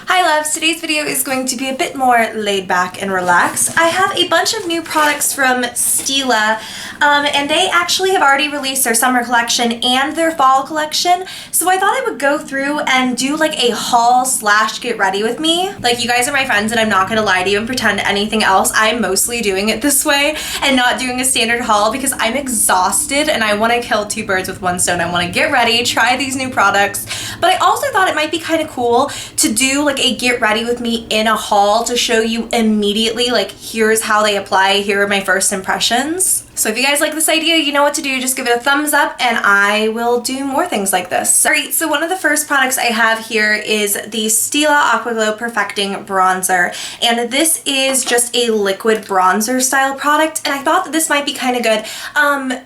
Hi loves, today's video is going to be a bit more laid back and relaxed. I have a bunch of new products from Stila and they actually have already released their summer collection and their fall collection, so I thought I would go through and do like a haul slash get ready with me. Like, you guys are my friends and I'm not gonna lie to you and pretend anything else. I'm mostly doing it this way and not doing a standard haul because I'm exhausted and I want to kill two birds with one stone. I want to get ready, try these new products, but I also thought it might be kind of cool to do like a get ready with me in a haul to show you immediately, like, here's how they apply, here are my first impressions. So if you guys like this idea, you know what to do. Just give it a thumbs up and I will do more things like this. Alright, so one of the first products I have here is the Stila Aqua Glow Perfecting Bronzer. And this is just a liquid bronzer style product and I thought that this might be kind of good.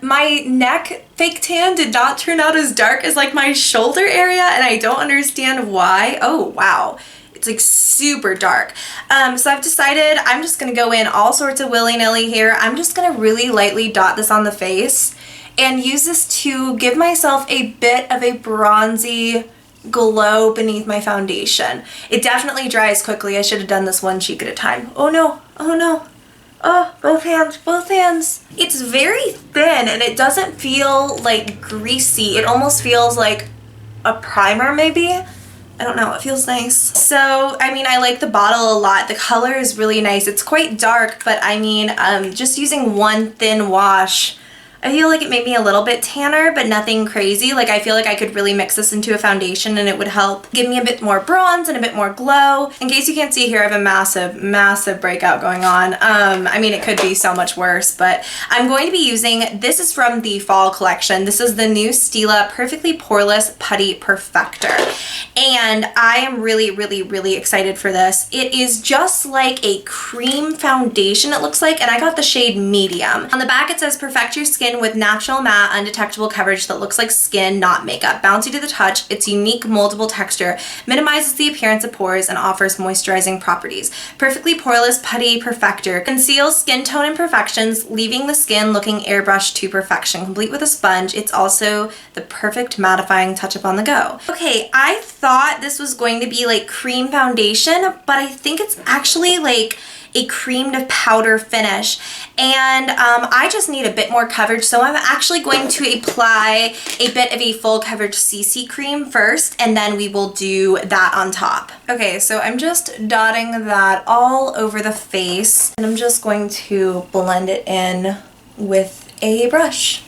My neck fake tan did not turn out as dark as like my shoulder area and I don't understand why. Oh wow. It's like super dark. So I've decided I'm just gonna go in all sorts of willy-nilly here. I'm just gonna really lightly dot this on the face and use this to give myself a bit of a bronzy glow beneath my foundation. It definitely dries quickly. I should have done this one cheek at a time. Oh no, oh no. Oh, both hands, both hands. It's very thin and it doesn't feel like greasy. It almost feels like a primer maybe. I don't know, it feels nice. So, I mean, I like the bottle a lot. The color is really nice. It's quite dark, but I mean, just using one thin wash, I feel like it made me a little bit tanner, but nothing crazy. Like, I feel like I could really mix this into a foundation and it would help give me a bit more bronze and a bit more glow. In case you can't see here, I have a massive, massive breakout going on. I mean, it could be so much worse, but I'm going to be using, this is from the fall collection. This is the new Stila Perfectly Poreless Putty Perfector. And I am really, really, really excited for this. It is just like a cream foundation, it looks like, and I got the shade medium. On the back, it says, perfect your skin with natural matte undetectable coverage that looks like skin, not makeup. Bouncy to the touch, its unique moldable texture minimizes the appearance of pores and offers moisturizing properties. Perfectly Poreless Putty Perfector conceals skin tone imperfections, leaving the skin looking airbrushed to perfection. Complete with a sponge, it's also the perfect mattifying touch-up on the go. Okay, I thought this was going to be like cream foundation, but I think it's actually like a cream to powder finish, and I just need a bit more coverage, so I'm actually going to apply a bit of a full coverage CC cream first and then we will do that on top. Okay, so I'm just dotting that all over the face and I'm just going to blend it in with a brush.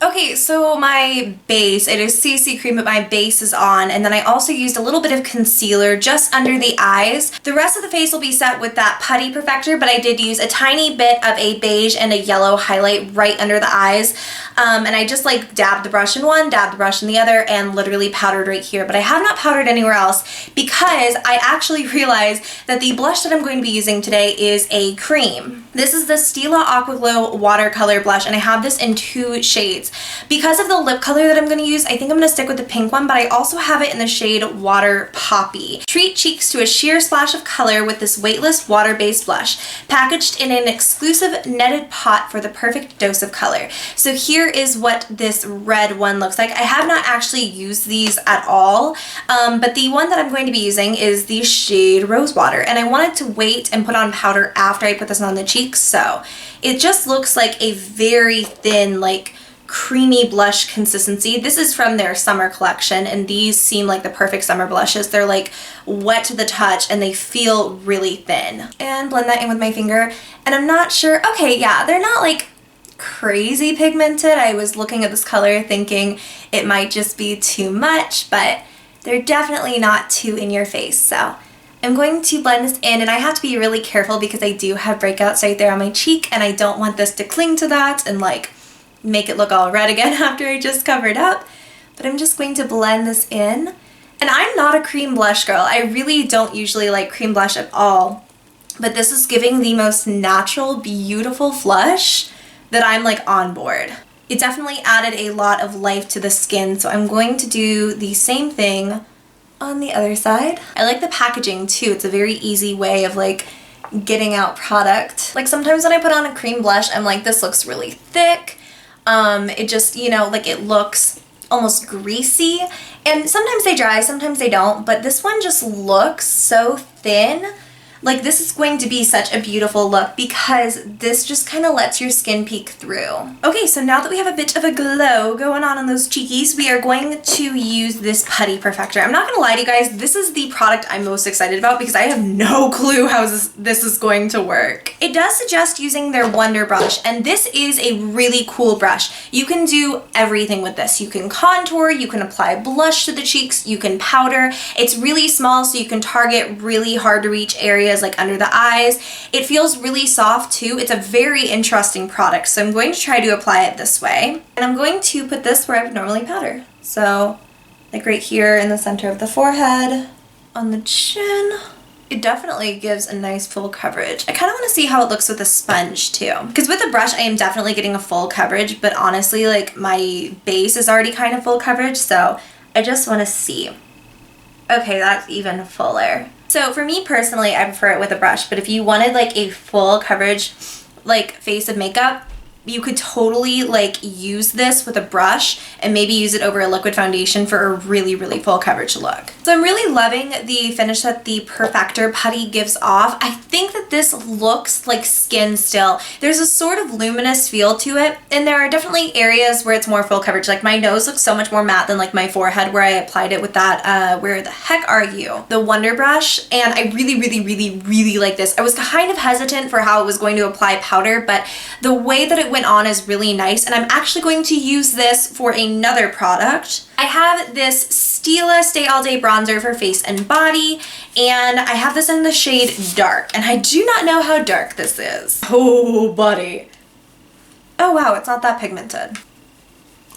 Okay, so my base, it is CC cream, but my base is on, and then I also used a little bit of concealer just under the eyes. The rest of the face will be set with that Putty Perfector, but I did use a tiny bit of a beige and a yellow highlight right under the eyes, and I just like dabbed the brush in one, dabbed the brush in the other, and literally powdered right here, but I have not powdered anywhere else because I actually realized that the blush that I'm going to be using today is a cream. This is the Stila Aqua Glow Watercolor Blush, and I have this in 2 shades. Because of the lip color that I'm going to use, I think I'm going to stick with the pink one, but I also have it in the shade Water Poppy. Treat cheeks to a sheer splash of color with this weightless water-based blush, packaged in an exclusive netted pot for the perfect dose of color. So here is what this red one looks like. I have not actually used these at all, but the one that I'm going to be using is the shade Rosewater, and I wanted to wait and put on powder after I put this on the cheeks, so it just looks like a very thin, like, creamy blush consistency. This is from their summer collection and these seem like the perfect summer blushes. They're like wet to the touch and they feel really thin. And blend that in with my finger, and I'm not sure, okay, yeah, they're not like crazy pigmented. I was looking at this color thinking it might just be too much, but they're definitely not too in your face. So I'm going to blend this in, and I have to be really careful because I do have breakouts right there on my cheek and I don't want this to cling to that and like make it look all red again after I just covered up. But I'm just going to blend this in. And I'm not a cream blush girl. I really don't usually like cream blush at all. But this is giving the most natural, beautiful flush that I'm like on board. It definitely added a lot of life to the skin, so I'm going to do the same thing on the other side. I like the packaging too. It's a very easy way of like getting out product. Like sometimes when I put on a cream blush, I'm like, this looks really thick. It just, you know, like it looks almost greasy, And sometimes they dry, sometimes they don't, but this one just looks so thin. Like this is going to be such a beautiful look because this just kind of lets your skin peek through. Okay, so now that we have a bit of a glow going on those cheekies, we are going to use this Putty Perfector. I'm not gonna lie to you guys, this is the product I'm most excited about because I have no clue how this is going to work. It does suggest using their Wonder Brush, and this is a really cool brush. You can do everything with this. You can contour, you can apply blush to the cheeks, you can powder. It's really small so you can target really hard to reach areas like under the eyes. It feels really soft too. It's a very interesting product, so I'm going to try to apply it this way. And I'm going to put this where I would normally powder. So like right here in the center of the forehead, on the chin. It definitely gives a nice full coverage. I kind of want to see how it looks with a sponge too. Because with the brush I am definitely getting a full coverage, but honestly like my base is already kind of full coverage, so I just want to see. Okay, that's even fuller. So for me personally, I prefer it with a brush, but if you wanted like a full coverage like face of makeup, you could totally like use this with a brush and maybe use it over a liquid foundation for a really, really full coverage look. So I'm really loving the finish that the Perfector Putty gives off. I think that this looks like skin still. There's a sort of luminous feel to it, and there are definitely areas where it's more full coverage. Like my nose looks so much more matte than like my forehead where I applied it with that, where the heck are you? The Wonder Brush, and I really, really, really, really like this. I was kind of hesitant for how it was going to apply powder, but the way that it went on is really nice, and I'm actually going to use this for another product. I have this Stila Stay All Day bronzer for face and body, and I have this in the shade Dark, and I do not know how dark this is. Oh, buddy. Oh wow, it's not that pigmented.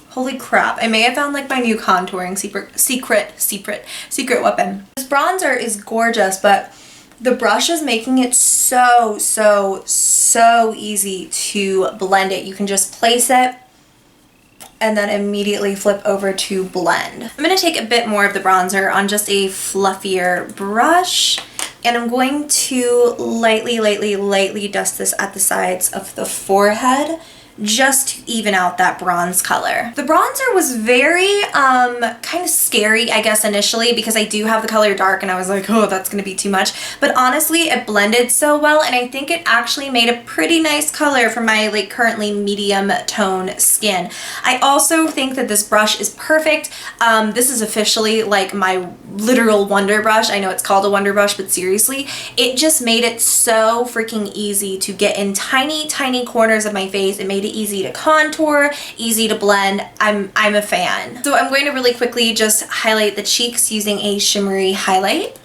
Holy crap, I may have found like my new contouring secret weapon. This bronzer is gorgeous, but the brush is making it so easy to blend it. You can just place it and then immediately flip over to blend. I'm gonna take a bit more of the bronzer on just a fluffier brush, and I'm going to lightly dust this at the sides of the forehead just to even out that bronze color. The bronzer was very kind of scary, I guess, initially, because I do have the color Dark and I was like, oh, that's gonna be too much. But honestly, it blended so well, and I think it actually made a pretty nice color for my like currently medium tone skin. I also think that this brush is perfect. This is officially like my literal Wonder Brush. I know it's called a Wonder Brush, but seriously, it just made it so freaking easy to get in tiny corners of my face. It made it easy to contour, easy to blend. I'm a fan. So I'm going to really quickly just highlight the cheeks using a shimmery highlight.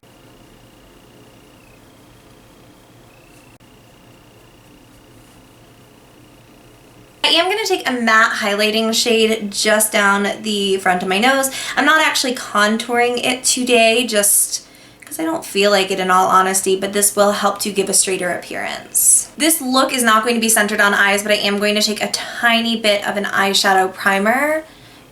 I am going to take a matte highlighting shade just down the front of my nose. I'm not actually contouring it today, just because I don't feel like it in all honesty, but this will help to give a straighter appearance. This look is not going to be centered on eyes, but I am going to take a tiny bit of an eyeshadow primer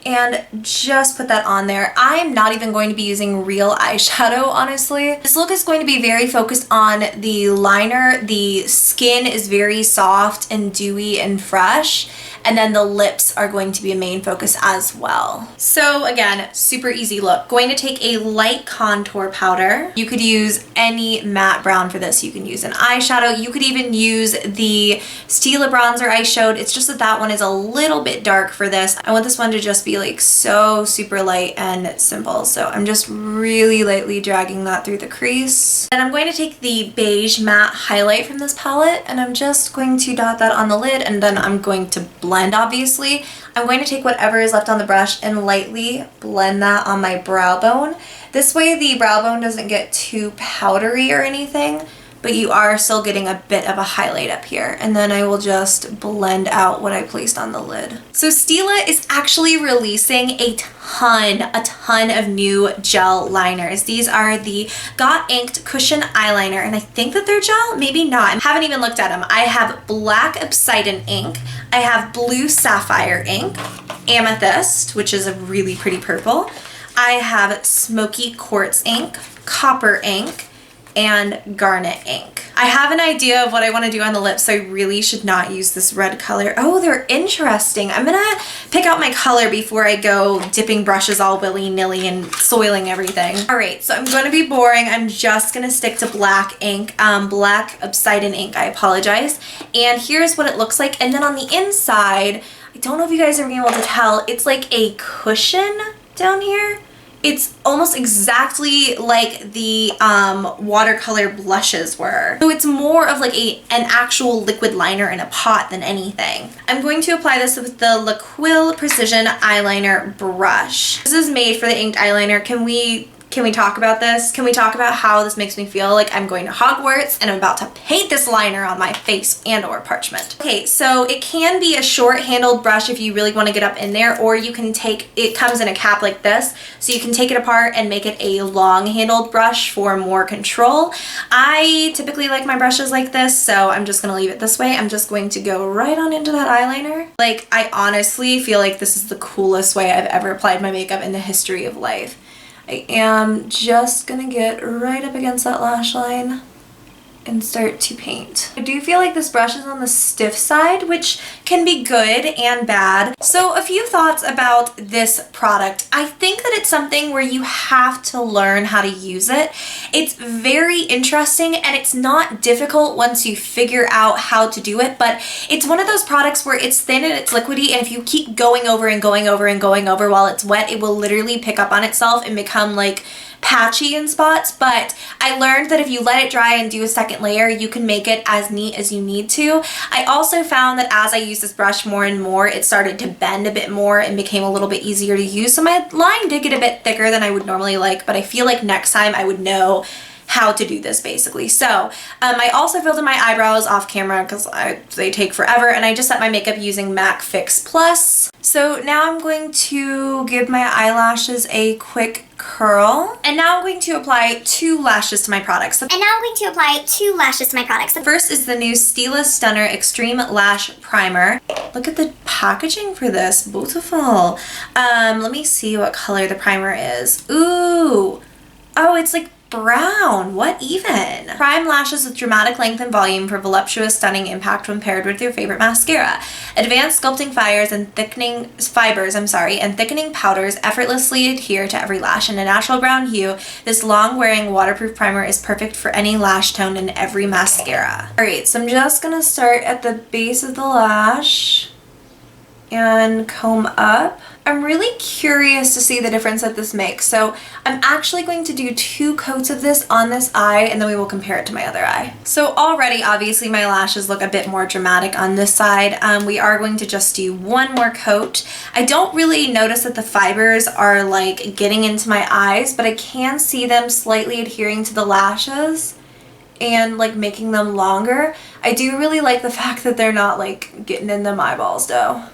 and just put that on there. I'm not even going to be using real eyeshadow, honestly. This look is going to be very focused on the liner. The skin is very soft and dewy and fresh, and then the lips are going to be a main focus as well. So again, super easy look. Going to take a light contour powder. You could use any matte brown for this. You can use an eyeshadow. You could even use the Stila bronzer I showed. It's just that that one is a little bit dark for this. I want this one to just be like so super light and simple. So I'm just really lightly dragging that through the crease. And I'm going to take the beige matte highlight from this palette, and I'm just going to dot that on the lid, and then I'm going to blend, obviously. I'm going to take whatever is left on the brush and lightly blend that on my brow bone. This way the brow bone doesn't get too powdery or anything, but you are still getting a bit of a highlight up here. And then I will just blend out what I placed on the lid. So Stila is actually releasing a ton of new gel liners. These are the Got Inked Cushion Eyeliner, and I think that they're gel, maybe not. I haven't even looked at them. I have black Obsidon ink, I have blue Sapphire ink, Amethyst, which is a really pretty purple, I have Smokey Quartz ink, Copper ink, and Garnet ink. I have an idea of what I want to do on the lips, so I really should not use this red color. Oh, they're interesting. I'm gonna pick out my color before I go dipping brushes all willy-nilly and soiling everything. All right, so I'm gonna be boring. I'm just gonna stick to black ink, black Obsidon ink, I apologize. And here's what it looks like. And then on the inside, I don't know if you guys are being able to tell, it's like a cushion down here. It's almost exactly like the watercolor blushes were. So it's more of like an actual liquid liner in a pot than anything. I'm going to apply this with the Quill Precision Eyeliner brush. This is made for the inked eyeliner. Can we talk about this? Can we talk about how this makes me feel like I'm going to Hogwarts and I'm about to paint this liner on my face and or parchment? Okay, so it can be a short-handled brush if you really want to get up in there, or you can take, it comes in a cap like this, so you can take it apart and make it a long-handled brush for more control. I typically like my brushes like this, so I'm just going to leave it this way. I'm just going to go right on into that eyeliner. Like, I honestly feel like this is the coolest way I've ever applied my makeup in the history of life. I am just gonna get right up against that lash line and start to paint. I do feel like this brush is on the stiff side, which can be good and bad. So a few thoughts about this product. I think that it's something where you have to learn how to use it. It's very interesting and it's not difficult once you figure out how to do it, but it's one of those products where it's thin and it's liquidy, and if you keep going over and going over and going over while it's wet, it will literally pick up on itself and become like patchy in spots. But I learned that if you let it dry and do a second layer, you can make it as neat as you need to. I also found that as I used this brush more and more, it started to bend a bit more and became a little bit easier to use. So my line did get a bit thicker than I would normally like, but I feel like next time I would know how to do this basically. So I also filled in my eyebrows off camera because they take forever, and I just set my makeup using MAC Fix Plus. So now I'm going to give my eyelashes a quick curl, and now I'm going to apply two lashes to my products. The first is the new Stila Stunner Extreme Lash Primer. Look at the packaging for this, beautiful. Let me see what color the primer is. Ooh, oh, it's like brown. What even? Prime lashes with dramatic length and volume for voluptuous, stunning impact when paired with your favorite mascara. Advanced sculpting fibers and thickening powders effortlessly adhere to every lash. In a natural brown hue, this long-wearing waterproof primer is perfect for any lash tone and every mascara. Alright, so I'm just gonna start at the base of the lash and comb up. I'm really curious to see the difference that this makes. So I'm actually going to do 2 coats of this on this eye, and then we will compare it to my other eye. So already, obviously, my lashes look a bit more dramatic on this side. We are going to just do 1 more coat. I don't really notice that the fibers are like getting into my eyes, but I can see them slightly adhering to the lashes and like making them longer. I do really like the fact that they're not like getting in them eyeballs though.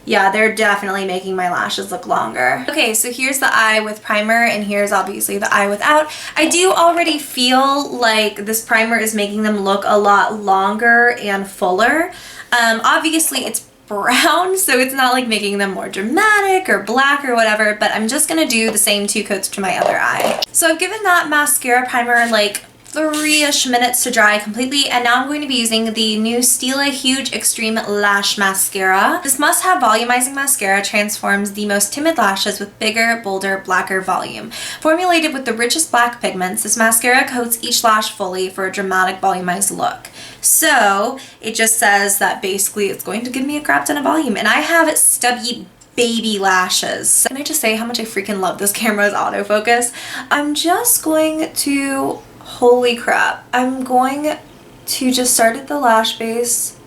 Yeah, they're definitely making my lashes look longer. Okay, so here's the eye with primer, and here's obviously the eye without. I do already feel like this primer is making them look a lot longer and fuller. Obviously it's brown, so it's not like making them more dramatic or black or whatever, but I'm just gonna do the same 2 coats to my other eye. So I've given that mascara primer like 3-ish minutes to dry completely, and now I'm going to be using the new Stila Huge Extreme Lash Mascara. This must-have volumizing mascara transforms the most timid lashes with bigger, bolder, blacker volume. Formulated with the richest black pigments, this mascara coats each lash fully for a dramatic volumized look. So it just says that basically it's going to give me a crap ton of volume, and I have stubby baby lashes. Can I just say how much I freaking love this camera's autofocus? I'm just going to, holy crap, I'm going to just start at the lash base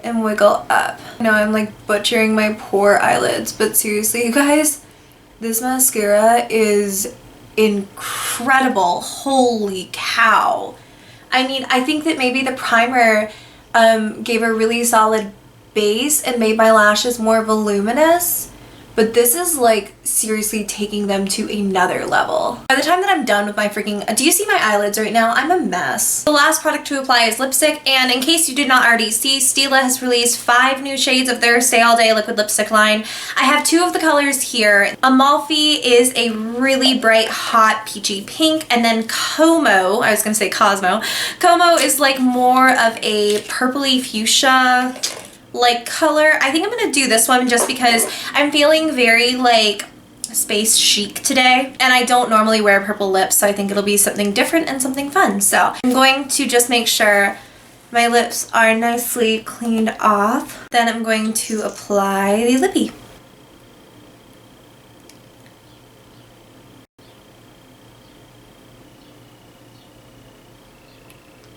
and wiggle up. I know I'm like butchering my poor eyelids, but seriously, you guys, this mascara is incredible. Holy cow. I mean, I think that maybe the primer gave a really solid base and made my lashes more voluminous, but this is like seriously taking them to another level. By the time that I'm done with my freaking, do you see my eyelids right now? I'm a mess. The last product to apply is lipstick, and in case you did not already see, Stila has released 5 new shades of their Stay All Day liquid lipstick line. I have 2 of the colors here. Amalfi is a really bright, hot, peachy pink, and then Como, I was gonna say Cosmo. Como is like more of a purpley fuchsia like color. I think I'm gonna do this one just because I'm feeling very like space chic today, and I don't normally wear purple lips, so I think it'll be something different and something fun. So I'm going to just make sure my lips are nicely cleaned off. Then I'm going to apply the lippy.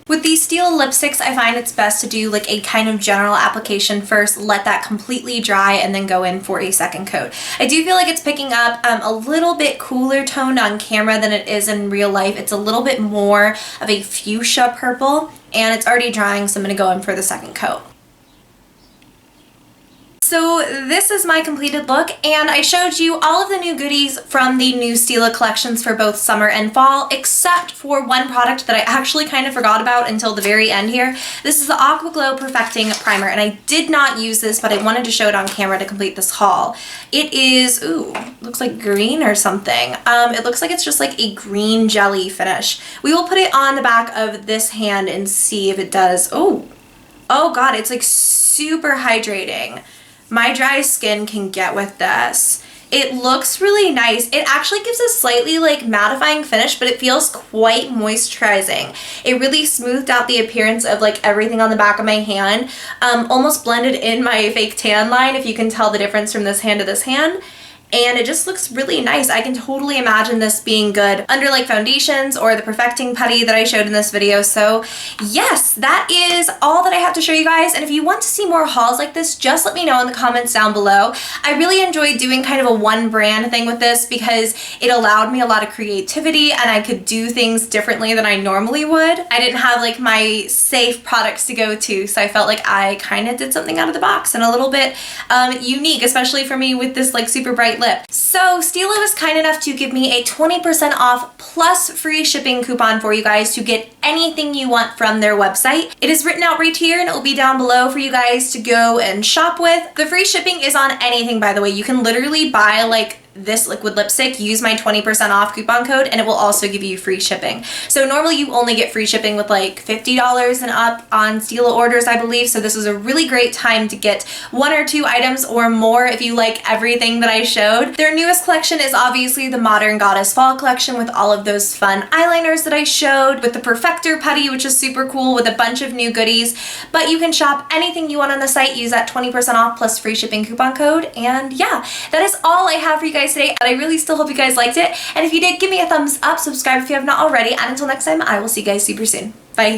With these Stila lipsticks, I find it's best to do like a kind of general application first, let that completely dry, and then go in for a second coat. I do feel like it's picking up a little bit cooler toned on camera than it is in real life. It's a little bit more of a fuchsia purple, and it's already drying, so I'm going to go in for the second coat. So this is my completed look, and I showed you all of the new goodies from the new Stila collections for both summer and fall, except for one product that I actually kind of forgot about until the very end here. This is the Aqua Glow Perfecting Primer, and I did not use this, but I wanted to show it on camera to complete this haul. It is, ooh, looks like green or something. It looks like it's just like a green jelly finish. We will put it on the back of this hand and see if it does. Oh God, it's like super hydrating. My dry skin can get with this. It looks really nice. It actually gives a slightly like mattifying finish, but it feels quite moisturizing. It really smoothed out the appearance of like everything on the back of my hand. Almost blended in my fake tan line, if you can tell the difference from this hand to this hand. And it just looks really nice. I can totally imagine this being good under like foundations or the perfecting putty that I showed in this video. So yes, that is all that I have to show you guys. And if you want to see more hauls like this, just let me know in the comments down below. I really enjoyed doing kind of a one brand thing with this because it allowed me a lot of creativity and I could do things differently than I normally would. I didn't have like my safe products to go to, so I felt like I kind of did something out of the box and a little bit unique, especially for me with this like super bright lip. So Stila was kind enough to give me a 20% off plus free shipping coupon for you guys to get anything you want from their website. It is written out right here and it will be down below for you guys to go and shop with. The free shipping is on anything, by the way. You can literally buy like this liquid lipstick, use my 20% off coupon code, and it will also give you free shipping. So normally you only get free shipping with like $50 and up on Stila orders, I believe. So this is a really great time to get 1 or 2 items or more if you like everything that I showed. Their newest collection is obviously the Modern Goddess Fall collection with all of those fun eyeliners that I showed, with the Perfector Putty, which is super cool, with a bunch of new goodies. But you can shop anything you want on the site, use that 20% off plus free shipping coupon code. And yeah, that is all I have for you guys today, and I really still hope you guys liked it. And if you did, give me a thumbs up, subscribe if you have not already, and until next time, I will see you guys super soon. Bye.